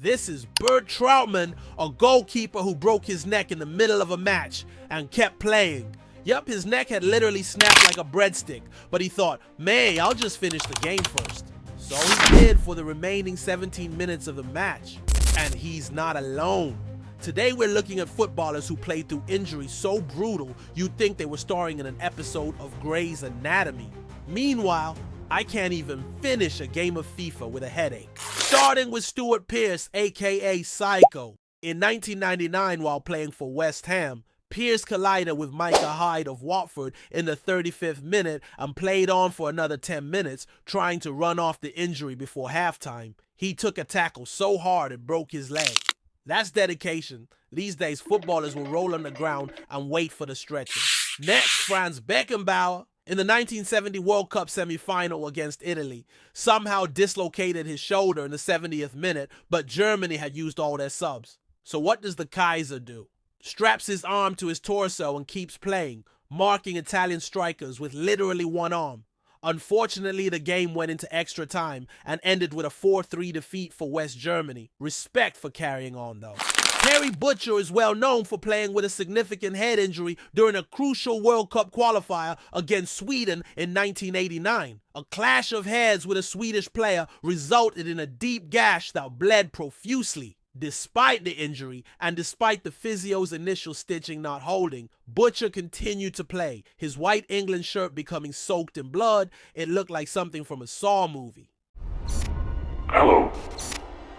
This is Bert Troutman, a goalkeeper who broke his neck in the middle of a match and kept playing. Yup, his neck had literally snapped like a breadstick, but he thought, man, I'll just finish the game first. So he did for the remaining 17 minutes of the match. And he's not alone. Today we're looking at footballers who played through injuries so brutal you'd think they were starring in an episode of Grey's Anatomy. Meanwhile, I can't even finish a game of FIFA with a headache. Starting with Stuart Pearce, aka Psycho. In 1999, while playing for West Ham, Pearce collided with Micah Hyde of Watford in the 35th minute and played on for another 10 minutes, trying to run off the injury before halftime. He took a tackle so hard it broke his leg. That's dedication. These days, footballers will roll on the ground and wait for the stretcher. Next, Franz Beckenbauer. In the 1970 World Cup semi-final against Italy, somehow dislocated his shoulder in the 70th minute, but Germany had used all their subs. So what does the Kaiser do? Straps his arm to his torso and keeps playing, marking Italian strikers with literally one arm. Unfortunately, the game went into extra time and ended with a 4-3 defeat for West Germany. Respect for carrying on though. Terry Butcher is well known for playing with a significant head injury during a crucial World Cup qualifier against Sweden in 1989. A clash of heads with a Swedish player resulted in a deep gash that bled profusely. Despite the injury, and despite the physio's initial stitching not holding, Butcher continued to play. His white England shirt becoming soaked in blood, it looked like something from a Saw movie. Hello.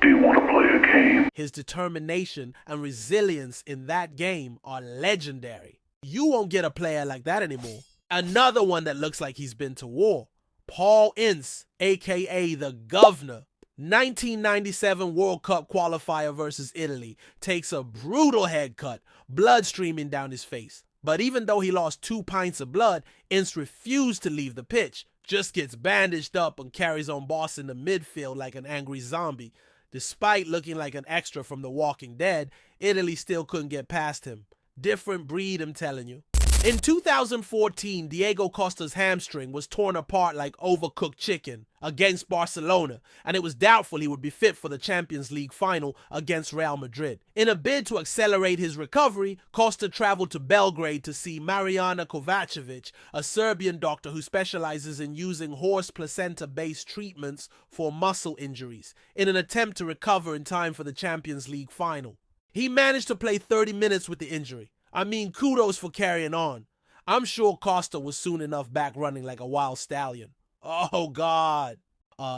Do you want to play a game? His determination and resilience in that game are legendary. You won't get a player like that anymore. Another one that looks like he's been to war. Paul Ince, aka the Governor. 1997 World Cup qualifier versus Italy, takes a brutal head cut, blood streaming down his face. But even though he lost 2 pints of blood, Ince refused to leave the pitch, just gets bandaged up and carries on bossing the midfield like an angry zombie. Despite looking like an extra from The Walking Dead, Italy still couldn't get past him. Different breed, I'm telling you. In 2014, Diego Costa's hamstring was torn apart like overcooked chicken against Barcelona, and it was doubtful he would be fit for the Champions League final against Real Madrid. In a bid to accelerate his recovery, Costa traveled to Belgrade to see Mariana Kovacevic, a Serbian doctor who specializes in using horse placenta-based treatments for muscle injuries, in an attempt to recover in time for the Champions League final. He managed to play 30 minutes with the injury. I mean, kudos for carrying on. I'm sure Costa was soon enough back running like a wild stallion. Oh, God.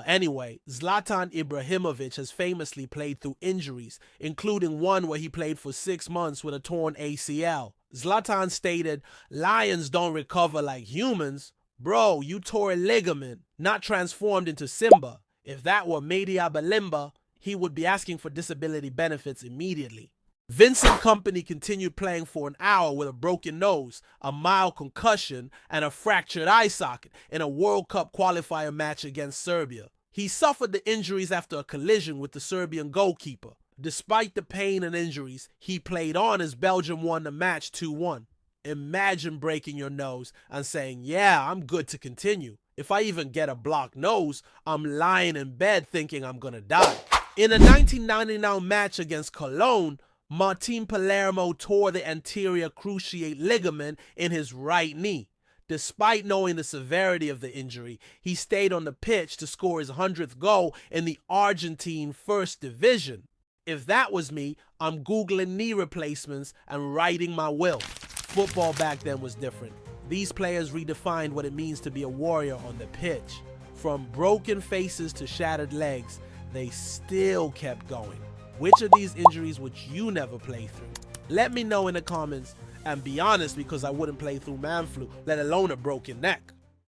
Anyway, Zlatan Ibrahimovic has famously played through injuries, including one where he played for 6 months with a torn ACL. Zlatan stated, "Lions don't recover like humans. Bro, you tore a ligament, not transformed into Simba. If that were Media Balimba, he would be asking for disability benefits immediately." Vincent Kompany continued playing for an hour with a broken nose, a mild concussion, and a fractured eye socket in a World Cup qualifier match against Serbia. He suffered the injuries after a collision with the Serbian goalkeeper. Despite the pain and injuries, he played on as Belgium won the match 2-1. Imagine breaking your nose and saying, "Yeah, I'm good to continue. If I even get a blocked nose, I'm lying in bed thinking I'm gonna die." In a 1999 match against Cologne, Martin Palermo tore the anterior cruciate ligament in his right knee. Despite knowing the severity of the injury, he stayed on the pitch to score his 100th goal in the Argentine First Division. If that was me, I'm Googling knee replacements and writing my will. Football back then was different. These players redefined what it means to be a warrior on the pitch. From broken faces to shattered legs, they still kept going. Which of these injuries would you never play through? Let me know in the comments, and be honest, because I wouldn't play through man flu, let alone a broken neck.